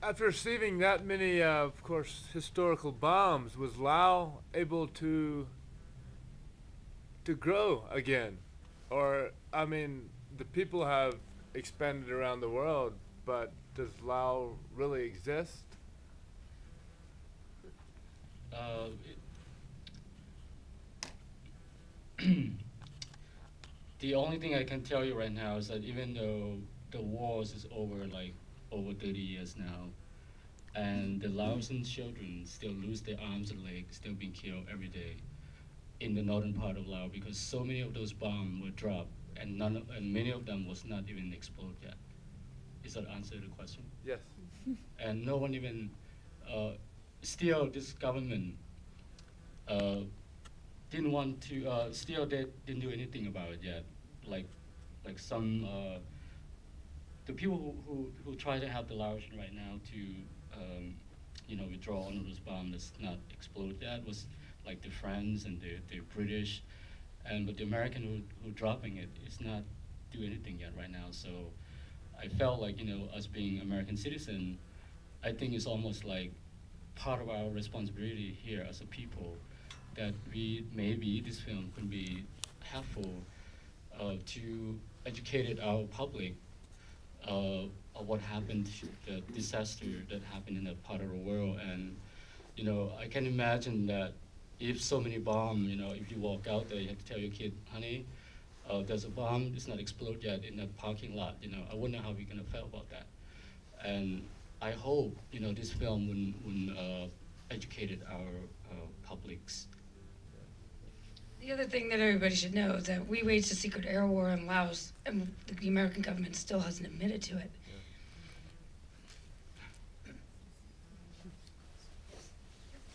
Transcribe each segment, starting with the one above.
after receiving that many, of course, historical bombs, was Lao able to grow again? Or, I mean, the people have expanded around the world, but does Lao really exist? Uh, the only thing I can tell you right now is that even though the wars is over like over 30 years now, and the Laotian children still lose their arms and legs, still being killed every day in the northern part of Laos because so many of those bombs were dropped and and many of them was not even exploded yet. Is that answer the question? Yes. And no one even, uh, still this government uh, didn't want to, still they didn't do anything about it yet. Like, like some, the people who try to help the Laotian right now to, withdraw all of those bombs that's not exploded yet was like the French and the British, and but the American who dropping it is not do anything yet right now. So I felt like us being American citizen, I think it's almost like part of our responsibility here as a people that we maybe this film could be helpful to educate our public of what happened, the disaster that happened in that part of the world. And I can imagine that if so many bomb, if you walk out there, you have to tell your kid, honey, there's a bomb, it's not exploded yet in that parking lot. I wonder how we're gonna feel about that. And I hope this film would educated our publics. The other thing that everybody should know is that we waged a secret air war in Laos, and the American government still hasn't admitted to it.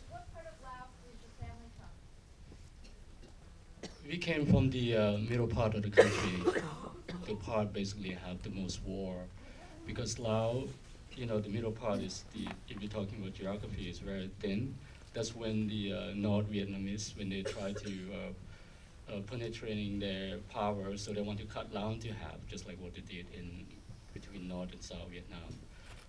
What part of Laos is your family from? We came from the middle part of the country, the part basically have the most war, because Laos, the middle part is if you're talking about geography, is very thin. That's when the North Vietnamese, when they try to penetrating their power, so they want to cut down to half, just like what they did in between North and South Vietnam.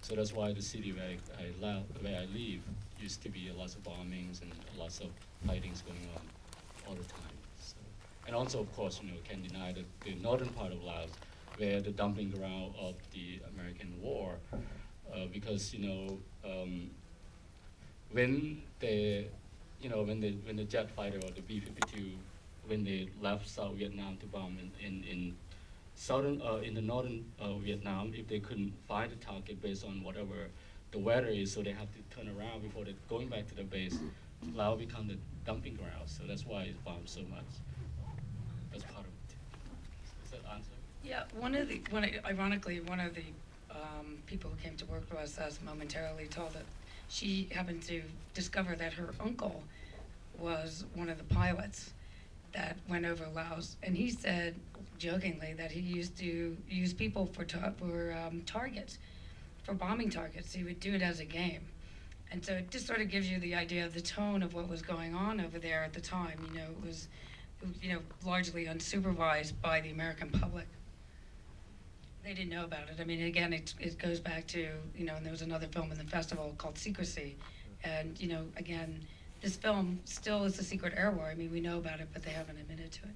So that's why the city where I live used to be lots of bombings and lots of fightings going on all the time. So, and also, of course, can't deny that the northern part of Laos, where the dumping ground of the American war, because when they, when the jet fighter or the B-52, when they left South Vietnam to bomb in the northern Vietnam, if they couldn't find a target based on whatever the weather is, so they have to turn around before they're going back to the base. Laos become the dumping ground, so that's why it's bombed so much. That's part of it. Is that answer? Yeah, ironically, one of the people who came to work with us momentarily told that she happened to discover that her uncle was one of the pilots that went over Laos, and he said jokingly that he used to use people for targets, for bombing targets. He would do it as a game, and so it just sort of gives you the idea of the tone of what was going on over there at the time. It was, largely unsupervised by the American public. They didn't know about it. I mean, again, it goes back to, and there was another film in the festival called Secrecy, and again, this film still is a secret air war. I mean, we know about it, but they haven't admitted to it.